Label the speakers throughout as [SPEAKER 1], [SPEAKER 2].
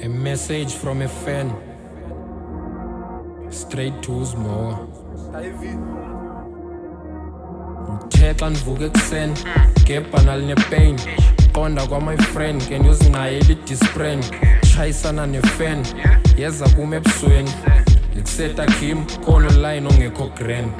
[SPEAKER 1] A message from a fan, straight to Uzmoa. Ngithetha nivuke ekuseni, gebha nali pain. Qonda kwa my friend, can use ngayeli disprend. Chayisana ne-fan, yeza kuma ebusweni. Ngikuseta Kim, khona line ongekho grand.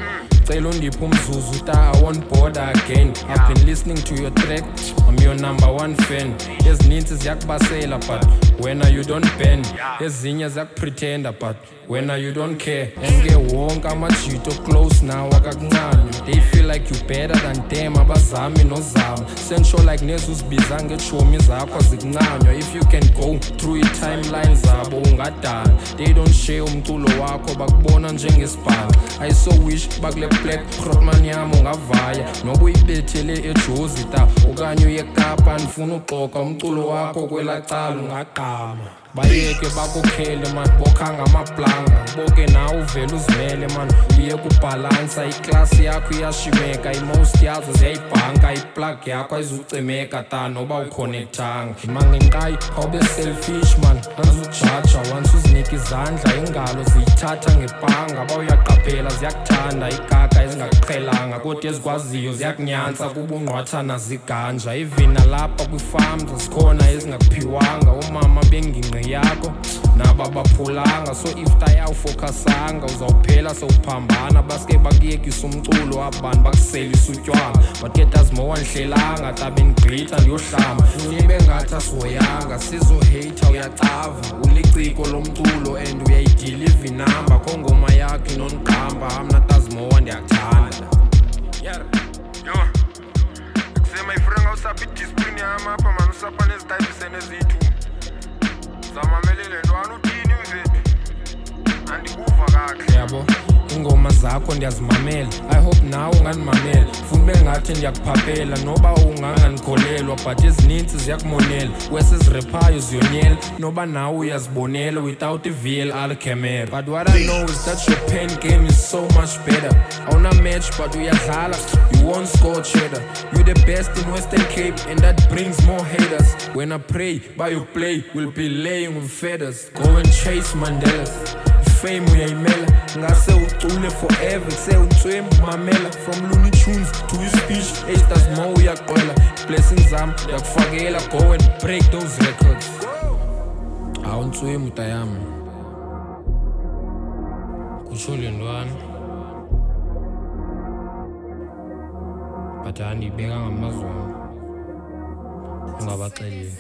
[SPEAKER 1] Cela undiphe umzuzu ta I won't bother again. I've been listening to your track, I'm your #1 fan. Ezininzi ziyakubasela but wena you don't bend. Ezinye ziyakupretenda but wena you don't care. Enge wonke amajito close now akakuncane. They feel like you better than them, abazami nozama. Sensho like nezuzibiza ngechomi zakho zikuncanywa. If you can go through i-timeline zabo ungadana. They don't share umculo wakho bakubona njengesibhala. I so wish bakule black Trotman yami ungavaya. Noba uyibethele eJozi ta okanye uye eKapa nifuna uxoxa umculo wakho kwela cala ungaqama. Bayeke bakukhele man bokhanga amaplanga. Boke nawe uvela uzimele man uye kubhalansa. Iklasi yakho iyashimeka, i-most yazo ziyayibhanka. I-plug yakho ayizucimeka ta noba uconnectanga. Imangenqayi awube selfish man anzujaja. Once uzinika izandla ingalo ziyithatha ngebhanga. Bawuyaqaphela ziyakuthanda ikaka ezingakuqhelanga. Kodwa ezikwaziyo ziyakunyansa kuba ungqwathana ziganja. Even nalapha kwi-farms zikhona ezingakuphiwanga. Umama benginqe yakho naba baphulanga. So if tayawufocusanga uzawuphela sewuphambana. Baske bakuyekisa umculo abantu bakuselisa utywala. But ke Uzmoa ndihlelanga ta bendigqitha ndiyohlamba. Nibe ngathi asihoyanga sizohater uyacava. Uliciko lomculo and uyayidiliva inamba. Kho ngoma yakho inonigqamba. Amna Uzmoa ndiyakuthanda.
[SPEAKER 2] Yo, ekuseni my friend awusapha i-discipline yami apha man. Usapha nezitayiphisene ezithu. Zamamelele ntwana uthini mveni? Andikuva kahle.
[SPEAKER 1] Yabo, ingoma zakho ndiyazimamela. I hope nawe ungandimamela. Funa ube ngathi ndiyakuphaphela noba ungangandikholelwa. But ezininzi ziyakumonela. Wesezirephayo ziyonyela noba nawe uyazibonela without i-VLR camera. But what I know is that your pen game is so much better. Awuna match but uyadlala, you won't score cheddar. You the best in Western Cape and that brings more haters. When I pray by your play, we'll be laying with feathers. Go and chase Mandelas. Fame uyayimela ngase ucule forever kuse utswembu mamela. From Looney Tunes to his speech Uzmoa uyaqwela. Blessings zami yakufakela, go and break those records. Awu ntswembu tayami kusho lentwana but andiyibeka ngamazwane ungabaxeleli.